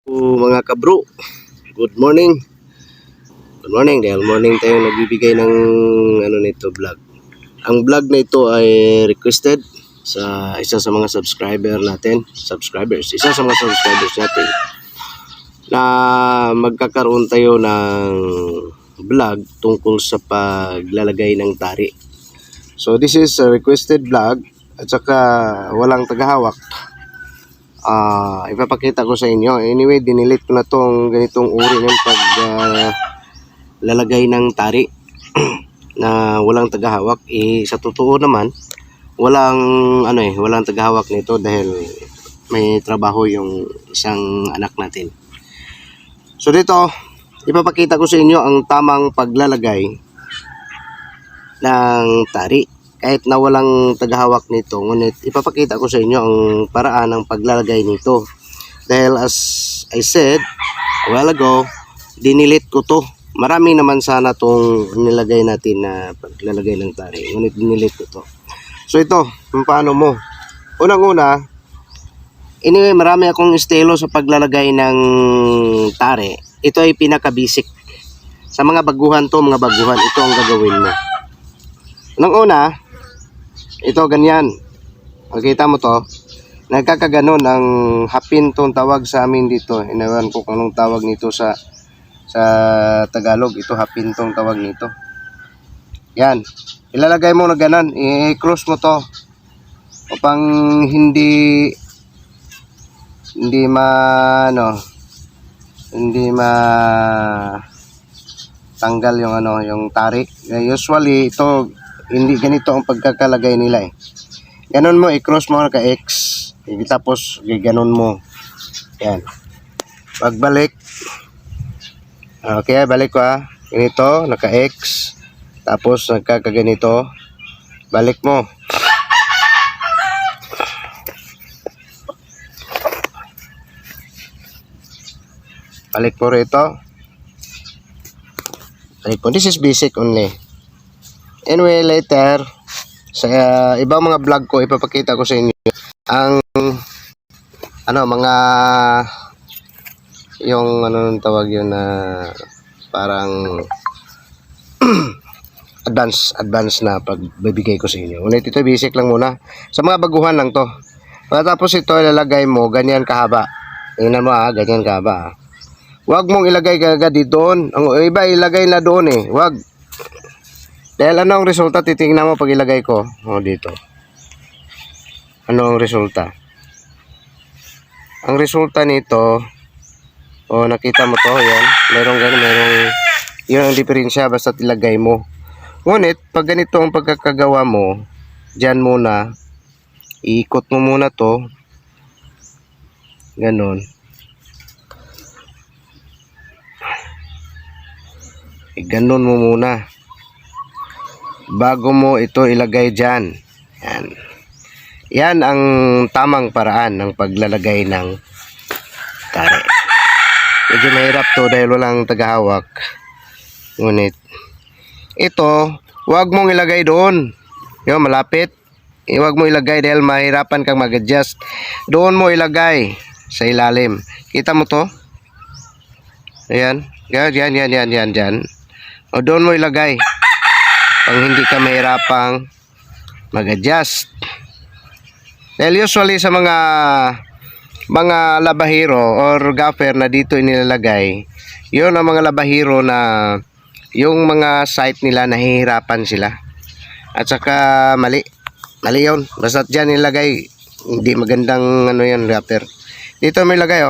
Mga kabro, good morning. Good morning, dahil morning tayo nagbibigay ng nito vlog. Ang vlog na ito ay requested sa isa sa mga subscribers natin na magkakaroon tayo ng vlog tungkol sa paglalagay ng tari. So this is a requested vlog at saka walang tagahawak. Ipapakita ko sa inyo. Anyway, dinilit ko na tong ganitong uri ng lalagay ng tari na walang tagahawak. Sa totoo naman, walang tagahawak nito dahil may trabaho yung isang anak natin. So dito, ipapakita ko sa inyo ang tamang paglalagay ng tari. Kahit na walang tagahawak nito, ngunit ipapakita ko sa inyo ang paraan ng paglalagay nito. Dahil as I said a while ago, dinilit ko to. Marami naman sana tong nilagay natin na paglalagay ng tari, ngunit dinilit ko to. So ito, kung paano mo. Unang-una, anyway, marami akong estilo sa paglalagay ng tari. Ito ay pinaka-basic. Sa mga baguhan, ito ang gagawin mo. Unang-una, ito ganyan. Makita mo to. Nagkakaganon ang hapin tong tawag sa amin dito. Inawan ko kung anong tawag nito sa Tagalog. Ito hapin tong tawag nito. Yan. Ilalagay mo na ganon. I-cross mo to upang hindi tanggal yung tari. Usually ito hindi ganito ang pagkakalagay nila eh. Ganon mo, i-cross mo ka X. Tapos ganon mo. Yan. Pagbalik. Okay, balik ko Ganito, naka X. Tapos nagkakaganito. Balik mo. Balik mo rito. Balik mo. This is basic only. Anyway, later sa ibang mga vlog ko ipapakita ko sa inyo ang mga yung nung tawag yun na parang advance na pagbibigay ko sa inyo. Ngunit ito basic lang muna. Sa mga baguhan lang to. Pagkatapos ito ilalagay mo ganyan kahaba. Tingnan mo ganyan kahaba. Huwag mong ilagay agad doon. Ang iba ilagay na doon eh. Huwag. Dahil ano ang resulta, titingnan mo pag ilagay ko. Dito. Ano ang resulta? Ang resulta nito, nakita mo to, yan. Merong yun ang diferensya basta ilagay mo. Ngunit, pag ganito ang pagkakagawa mo, dyan muna, iikot mo muna to. Ganon. Ganon mo muna. Bago mo ito ilagay dyan. Yan. Yan ang tamang paraan ng paglalagay ng tari. Medyo mahirap to dahil walang tagahawak. Ngunit, ito, huwag mong ilagay doon. Yung malapit. Huwag mo ilagay dahil mahirapan kang mag-adjust. Doon mo ilagay sa ilalim. Kita mo to? Ayan. Yan. O doon mo ilagay. Pang hindi ka mahirapang mag-adjust. Dahil usually sa mga labahiro or gaffer na dito inilalagay, yun ang mga labahiro na yung mga site nila nahihirapan sila. At saka mali yun. Basta dyan nilagay, hindi magandang yan gaffer. Dito may lagay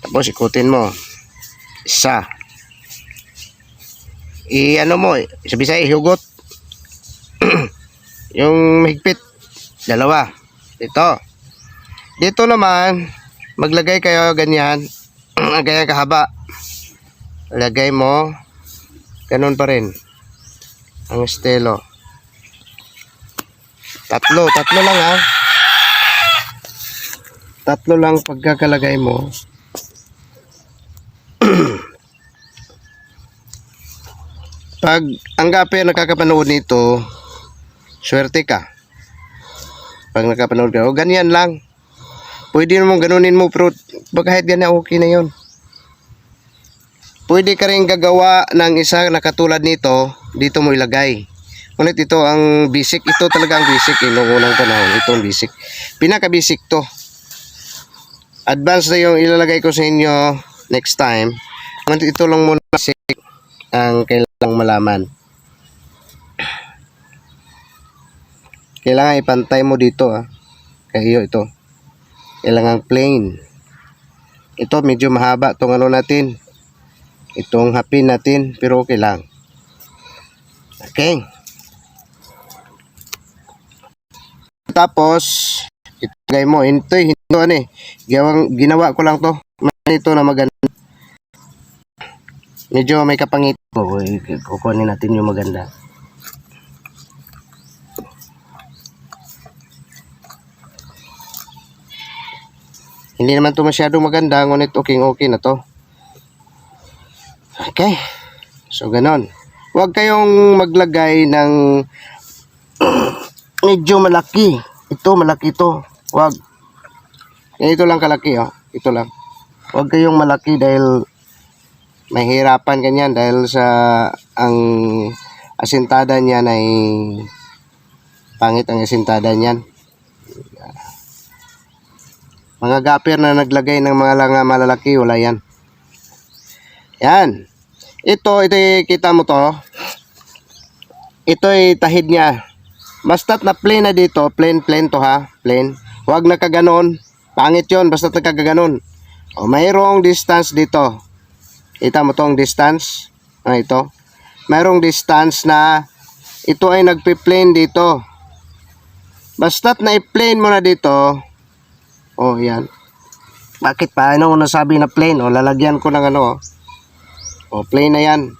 Tapos ikutin mo. Isa. Mo, isa-bisa ihugot. Yung mahigpit. Dalawa. Dito naman, maglagay kayo ganyan. Ganyan kahaba. Lagay mo. Ganun pa rin. Ang estilo. Tatlo lang Tatlo lang pagkakalagay mo. Pag ang gape nakakapanood nito, swerte ka. Pag nakapanood ka, o ganyan lang. Pwede naman ganunin mo, pero kahit ganyan, okay na yun. Pwede ka rin gagawa ng isa na katulad nito, dito mo ilagay. Ngunit ito ang basic, ito talaga ang basic noong unang panahon, ito ang basic. Pinaka-basic to. Advance na yung ilalagay ko sa inyo next time. Ngunit ito lang muna basic ang kailangang malaman. Kailangan ipantay mo dito Kaya ito. Kailangan plain. Ito medyo mahaba itong ano natin. Itong hapin natin, pero okay lang. Okay. Tapos, itagay mo. Ito ginawa ko lang to. Ito na maganda. Medyo may kapangit. Kukunin natin yung maganda. Hindi naman to masyadong maganda, ngunit okay na to. Okay. So, ganon. Huwag kayong maglagay ng medyo malaki. Ito, malaki ito. Huwag. Ito lang kalaki, Ito lang. Huwag kayong malaki dahil mahirapan ganyan dahil sa ang asintada niyan ay pangit ang asintada niyan. Mga gapir na naglagay ng mga malalaki, wala yan. Yan. Ito kita mo to. Ito ay tahid niya. Basta't na plain na dito, plain to plain. Huwag na kaganon. Pangit yun, basta't nakagaganon. O, mayroong distance dito. Kita mo tong distance. Ito. Mayroong distance na ito ay nagpi-plain dito. Basta't na i-plain mo na dito. O, yan. Bakit pa? Ano nasabi na plain? O, lalagyan ko ng ano. O, plain na yan.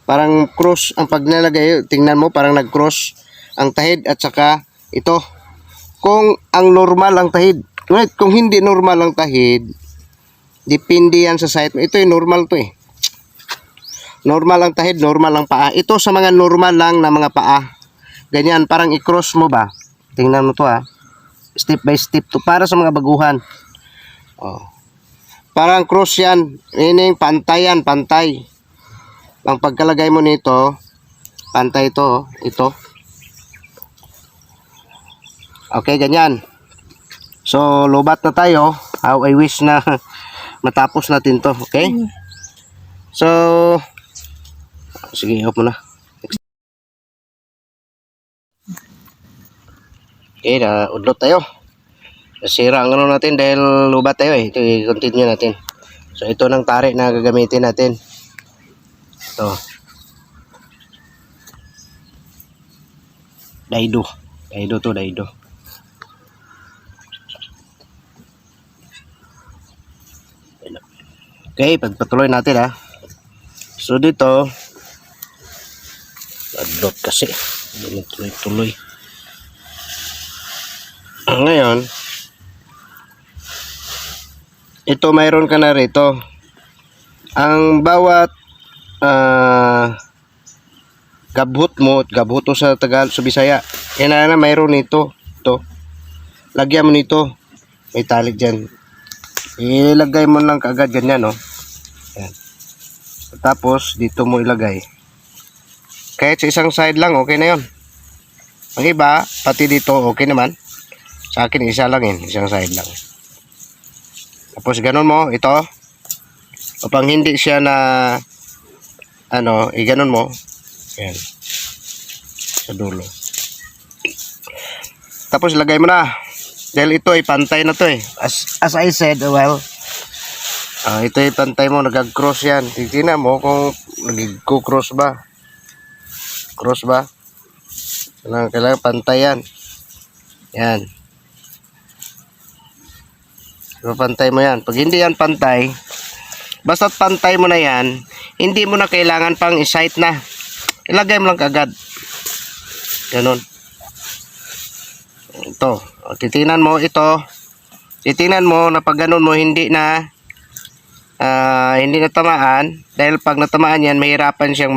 Parang cross ang pag nilagay. Tingnan mo, parang nag-cross ang tahid at saka ito. Kung ang normal ang tahid. Kung hindi normal ang tahid, depende yan sa site mo. Ito yung normal to Normal ang tahid, normal ang paa. Ito sa mga normal lang na mga paa. Ganyan, parang i-cross mo ba? Tingnan mo to Step by step to. Para sa mga baguhan. Oh. Parang cross yan. Meaning, pantay yan, pantay. Ang pagkalagay mo nito, pantay ito, ito. Okay, ganyan. So, lobat na tayo. How I wish na matapos natin to. Okay? So, sige, off mo na. Okay, udlot tayo. Nasira ang ano natin dahil lobat tayo Ito, i-continue natin. So, ito ng tarik na gagamitin natin. Ito. Daido. Daido. Okay, pagpatuloy natin So dito, adlot kasi. Hindi tuloy-tuloy. Ngayon, ito mayroon ka na rito. Ang bawat gabhut mo, gabhut to sa Tagalog, sa Bisaya. Yan na mayroon nito. Ito. Lagyan mo nito. May talik dyan. Ilagay mo lang kaagad ganyan, Yan. Tapos, dito mo ilagay. Kahit sa isang side lang, okay na yon. Ang iba, pati dito, okay naman. Sa akin, isa lang yun. Isang side lang. Tapos, ganun mo, ito. Upang hindi siya na, ganun mo. Yan. Sa dulo. Tapos, ilagay mo na. Dahil ito ay pantay na to As I said, ito ay pantay mo, nag-cross yan. Titignan mo kung nag-cross ba. Cross ba? Kailangan pantay yan. Yan. Pantay mo yan. Pag hindi yan pantay, basta't pantay mo na yan, hindi mo na kailangan pang i-sight na. Ilagay mo lang kagad. Ganun. Ito. Titingnan mo ito. Titingnan mo na pag ganun mo hindi na tamaan. Dahil pag natamaan yan, mahirapan siyang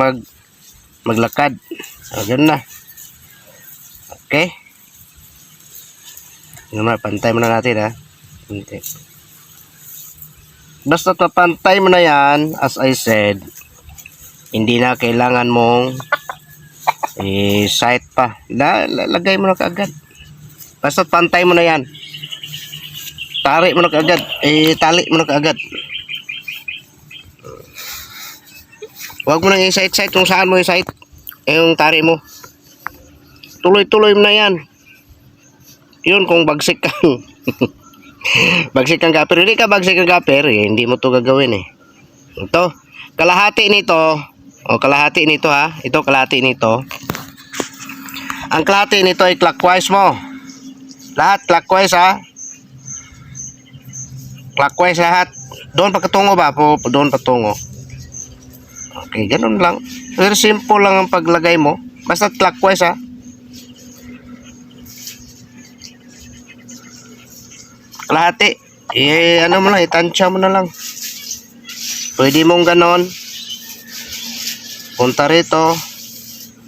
maglakad. Ganun na. Okay. Naman, pantay muna natin ha. Hindi. Basta mapantay mo na yan, as I said, hindi na kailangan mong sight pa. Lagay mo na kaagad. Basta pantay mo na yan. Tali mo na kaagad. Tali mo na kaagad. Huwag mo nang i-sight kung saan mo i-sight. Yung tari mo. Tuloy-tuloy mo na yan. Yun kung bagsik kang bagsik kang gapper. Hindi ka bagsik kang gapper, hindi mo to gagawin eh. Ito, kalahati nito. O, kalahati nito ha. Ito, kalahati nito. Ang kalahati nito ay clockwise mo. Lahat clockwise ha. Clockwise lahat. Doon pagkatungo ba? Doon patungo. Okay, ganun lang. Very simple lang ang paglagay mo. Basta clockwise ha. Kalahati. Ano mo lang, itansya mo na lang. Pwede mong ganon. Punta rito.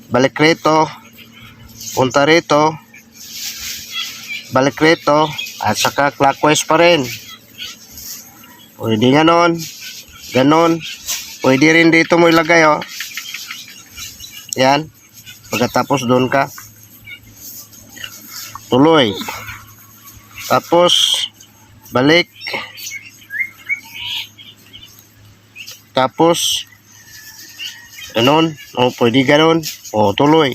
Balik rito. Punta rito. Balik rito. At saka clockwise pa rin. Pwede ganon. Ganon. Pwede rin dito mo ilagay oh. Yan. Pagkatapos doon ka. Tuloy. Tapos balik. Tapos ganon. O pwede ganon. O tuloy.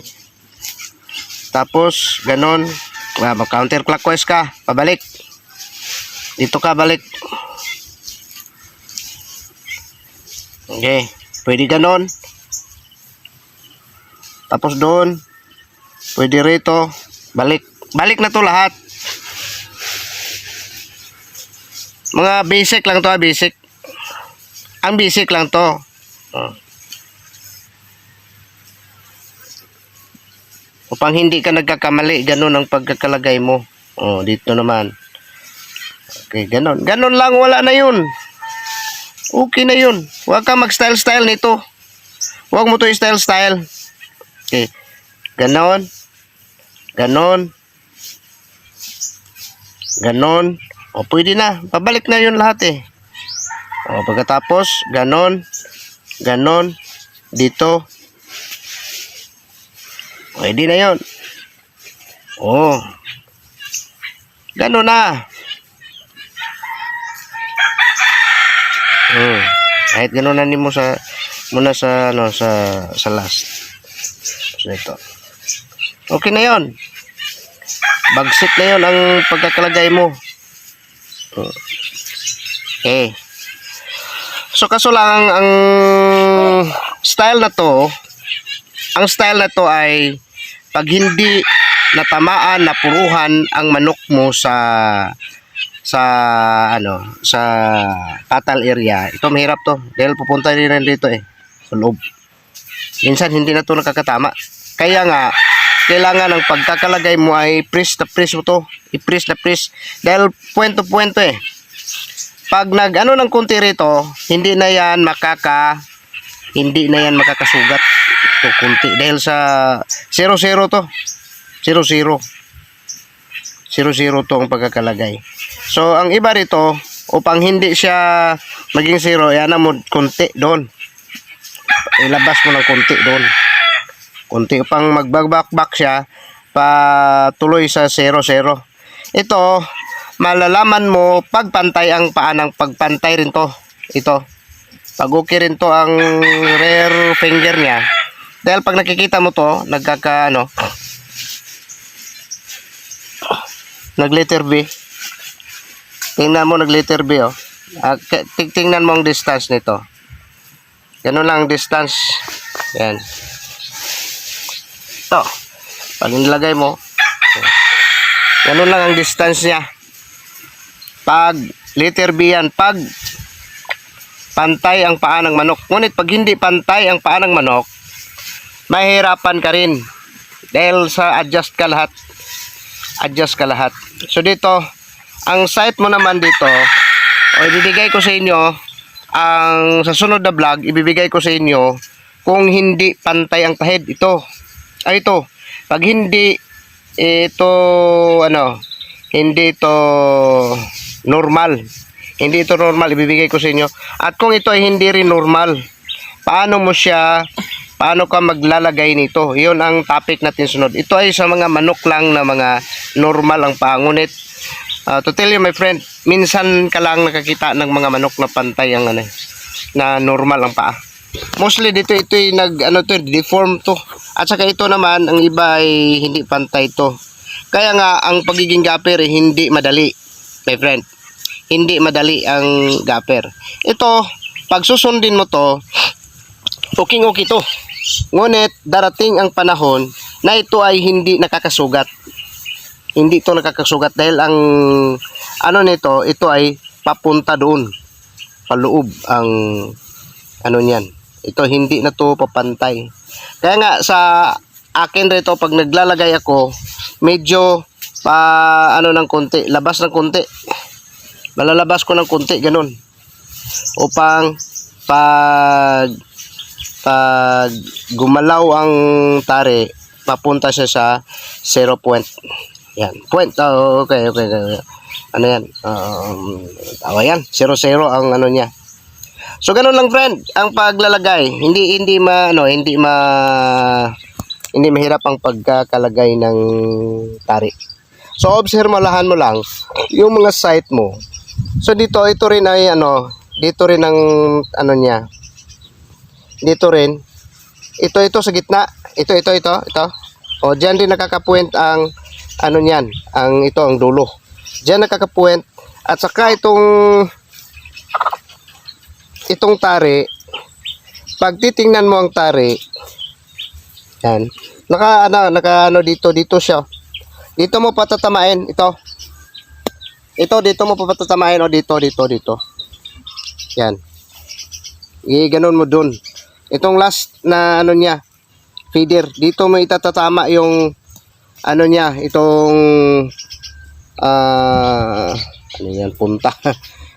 Tapos ganon. Mag-counter clockwise ka. Pabalik. Dito ka balik. Okay. Pwede ganon. Tapos doon. Pwede rito. Balik. Balik na to lahat. Mga basic lang to, basic. Ang basic lang to. Upang hindi ka nagkakamali, ganun ang pagkakalagay mo. Dito naman. Okay, ganun. Ganun lang, wala na yun. Okay na yun. Huwag ka mag-style-style nito. Huwag mo to i-style-style. Okay. Ganon. Ganon. Ganon. O, pwede na. Pabalik na yun lahat eh. O, pagkatapos, ganon. Ganon. Dito. Pwede na yun. O. Ganon na. Kahit ganon na mo sa muna sa ano sa last. So ito. Okay na 'yon. Bagsik na 'yon ang pagkakalagay mo. Okay. So kaso lang ang style na to, ay pag hindi natamaan, napuruhan ang manok mo sa cattle area, ito mahirap to dahil pupunta rin dito sa loob. Minsan hindi na to nakakatama. Kaya nga kailangan ang pagkakalagay mo ay press mo to, i-press na press dahil puwento pag nag ng konti rito, hindi na yan makakasugat to konti dahil sa 0-0 to 0-0 to ang pagkakalagay. So ang iba rito, upang hindi siya maging 0, yan mo konti doon, ilabas mo ng konti doon, konti upang magbabak siya patuloy sa 0-0. Ito malalaman mo pag pantay ang paanang pagpantay rin to. Ito pag okay rin to ang rear finger niya, dahil pag nakikita mo to nagkaka nag letter B. Tingnan mo nag letter B oh. Tingnan mo ang distance nito. Ganun lang ang distance. Yan. Ito. Pag nilagay mo, ganun lang ang distance niya. Pag letter B yan, pag pantay ang paa ng manok. Ngunit pag hindi pantay ang paa ng manok, mahirapan ka rin. Dahil sa adjust ka lahat. So dito, ang sight mo naman dito, ibibigay ko sa inyo, sa sunod na vlog, ibibigay ko sa inyo kung hindi pantay ang tahid. Ito. Pag hindi ito hindi ito normal. Hindi ito normal, ibibigay ko sa inyo. At kung ito ay hindi rin normal, paano ka maglalagay nito? Iyon ang topic natin sunod. Ito ay sa mga manok lang na mga normal ang paa. Ngunit, to tell you my friend, minsan ka lang nakakita ng mga manok na pantay ang na normal ang paa. Mostly dito ito ay deform to. At saka ito naman, ang iba ay hindi pantay to. Kaya nga, ang pagiging gapper ay hindi madali, my friend. Hindi madali ang gapper. Ito, pag susundin mo to, okay to. Ngunit, darating ang panahon na ito ay hindi nakakasugat. Hindi ito nakakasugat dahil ang nito, ito ay papunta doon. Paloob ang niyan. Ito hindi na to papantay. Kaya nga sa akin rito pag naglalagay ako, medyo ng konti, labas ng konti. Malalabas ko ng konti ganun. Upang pag gumalaw ang tari, papunta siya sa 0 point. Yan, point. Okay. Ano yan? Tawa yan. 0 ang niya. So ganun lang friend, ang paglalagay. Hindi mahirap ang pagkakalagay ng tari. So obserbahan mo lang yung mga site mo. So ito rin ay dito rin ang niya. Dito rin. Ito sa gitna. Ito. O diyan din nakaka-point ang niyan, ang dulo. Diyan nakaka-point at saka itong tari, pag titingnan mo ang tari, yan, naka dito siya. Dito mo patatamain ito. Dito mo patatamain o dito. Yan. Ganun mo dun. Itong last na niya, feeder, dito mo itatatama yung niya, itong yan, punta.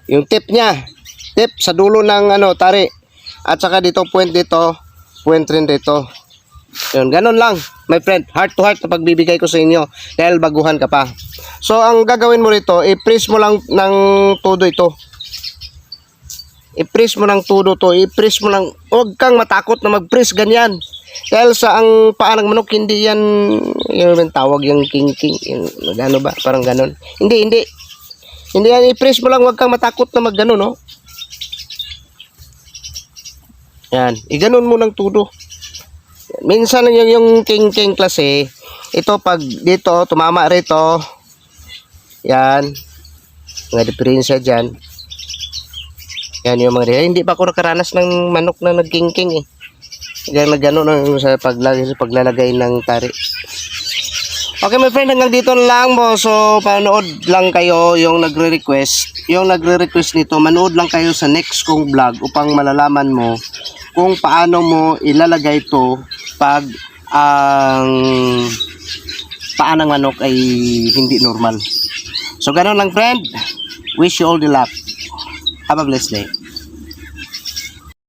Yung tip niya. Tip sa dulo ng tari. At saka dito point rin dito. Yun, ganun lang, my friend. Heart to heart na pagbibigay ko sa inyo dahil baguhan ka pa. So, ang gagawin mo rito, i-press mo lang ng todo ito. I-press mo ng todo to. I-press mo lang. Huwag kang matakot na mag-press ganyan. Dahil sa ang paa ng manok, hindi yan, yung tawag yung king. Yung, ba? Parang ganun. Hindi. Hindi yan, i-press mo lang. Huwag kang matakot na mag-ganon, no? Yan. I-ganon mo ng todo. Minsan yung king klase, ito pag dito, tumama rito. Yan. Mga diferensya dyan. Yan yung mga hindi pa ako nakaranas ng manok na nag-king eh. Yan na gano'n sa paglalagay ng tari. Okay my friend, hanggang dito lang mo. So panood lang kayo yung nagre-request. Yung nagre-request nito, manood lang kayo sa next kong vlog upang malalaman mo kung paano mo ilalagay ito pag ang paa ng manok ay hindi normal. So gano'n lang friend. Wish you all the luck. Have a blessed day.